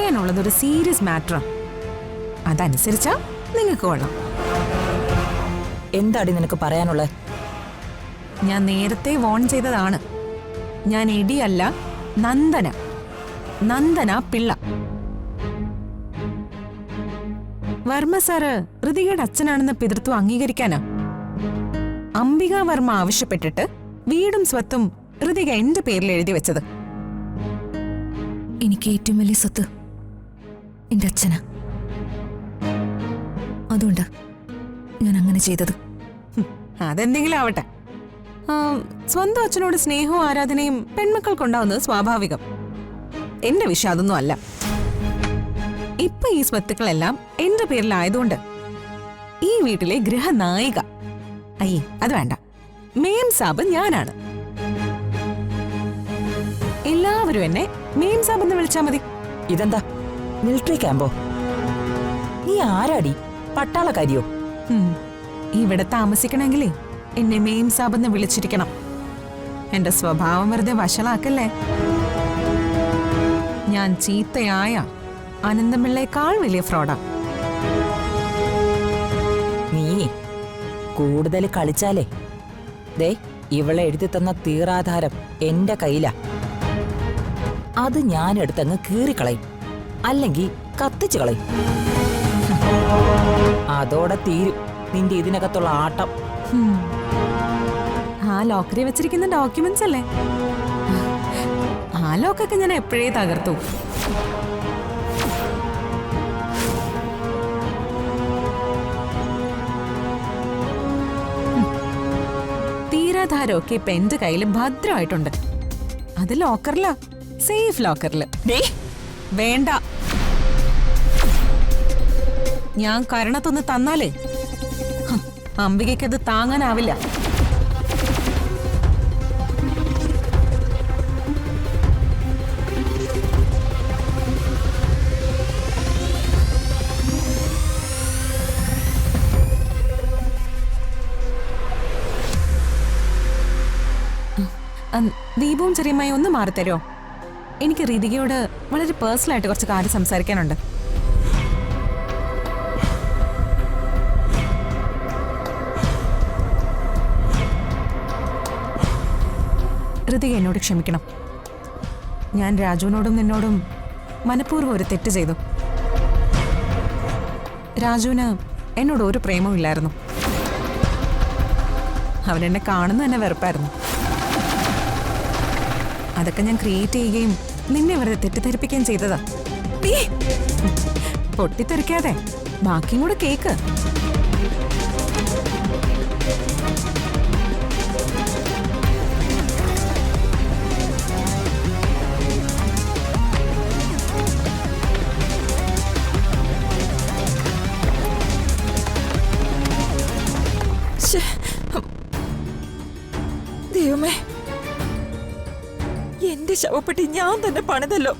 പറയാനുള്ളത് ഒരു സീരിയസ് മാറ്ററാണ്. അതനുസരിച്ചാ നിങ്ങൾക്ക് കൊള്ളാം. എന്താടി നിനക്ക് പറയാനുള്ളത്? ഞാൻ നേരത്തെ വോൺ ചെയ്തതാണ്. ഞാൻ എടിയല്ല, നന്ദന. നന്ദന പിള്ള. വർമ്മ സാറ് ഋതികയുടെ അച്ഛനാണെന്ന് പിതൃത്വം അംഗീകരിക്കാനാ അംബിക വർമ്മ ആവശ്യപ്പെട്ടിട്ട് വീടും സ്വത്തും ഋതിക എന്റെ പേരിൽ എഴുതി വെച്ചത്. എനിക്ക് ഏറ്റവും വലിയ സ്വത്ത് എന്റെ അച്ഛനാ. അതുകൊണ്ടാ ഞാൻ അങ്ങനെ ചെയ്തത്. അതെന്തെങ്കിലും ആവട്ടെ. സ്വന്തം അച്ഛനോട് സ്നേഹവും ആരാധനയും പെൺമക്കൾക്കുണ്ടാവുന്നത് സ്വാഭാവികം. എന്റെ വിഷയം അതൊന്നും അല്ല. ഇപ്പൊ ഈ സ്വത്തുക്കളെല്ലാം എന്റെ പേരിലായതുകൊണ്ട് ഈ വീട്ടിലെ ഗൃഹനായിക, അയ്യേ അത് വേണ്ട, മേം സാബ് ഞാനാണ്. എല്ലാവരും എന്നെ മേം സാബ് എന്ന് വിളിച്ചാ മതി. ഇതെന്താ മിലിറ്ററി ക്യാമ്പോ? നീ ആരാടി? പട്ടാളക്കാരിയോ? ഇവിടെ താമസിക്കണമെങ്കിലേ എന്നെ മേം സാബ് എന്ന് വിളിച്ചിരിക്കണം. എന്റെ സ്വഭാവം വെറുതെ വഷളാക്കല്ലേ. ഞാൻ ചീത്തയായ അനന്തമിള്ളേക്കാൾ വലിയ ഫ്രോഡാ. നീ കൂടുതൽ കളിച്ചാലേ ദേ ഇവളെ എഴുതി തന്ന തീറാധാരം എന്റെ കയ്യിലാ. അത് ഞാൻ എടുത്തങ്ങ് കീറിക്കളയും, അല്ലെങ്കിൽ കത്തിച്ചു കളയും. അതോടെ തീരും നിന്റെ ഇതിനകത്തുള്ള ആട്ടം. ആ ലോക്കറി വെച്ചിരിക്കുന്ന ഡോക്യുമെന്റ്സ് അല്ലേ? ആ ലോക്കൊക്കെ ഞാൻ എപ്പോഴേ തകർത്തു. തീരാധാരമൊക്കെ ഇപ്പൊ എന്റെ കയ്യിൽ ഭദ്രമായിട്ടുണ്ട്. അത് ലോക്കറിലാ, സേഫ് ലോക്കറില്. വേണ്ട, ഞാൻ കരണത്തൊന്ന് തന്നാലേ അംബികയ്ക്കത് താങ്ങാനാവില്ല. ദീപവും ചെറിയമ്മായി ഒന്ന് മാറിത്തരോ? എനിക്ക് ഋതികയോട് വളരെ പേഴ്സണലായിട്ട് കുറച്ച് കാര്യം സംസാരിക്കാനുണ്ട്. ഋതിക എന്നോട് ക്ഷമിക്കണം. ഞാൻ രാജുവിനോടും നിന്നോടും മനഃപൂർവ്വം ഒരു തെറ്റ് ചെയ്തു. രാജുവിന് എന്നോട് ഒരു പ്രേമവും ഇല്ലായിരുന്നു. അവനെന്നെ കാണുന്ന തന്നെ വെറുപ്പായിരുന്നു. അതൊക്കെ ഞാൻ ക്രിയേറ്റ് ചെയ്യുകയും നിന്നെ വെറുതെ തെറ്റിദ്ധരിപ്പിക്കുകയും ചെയ്തതാ. പൊട്ടിത്തെറിക്കാതെ ബാക്കിയും കൂടെ കേക്ക്. ദൈവമേ, എന്റെ ശവപ്പെട്ടി ഞാൻ തന്നെ പണിതല്ലോ.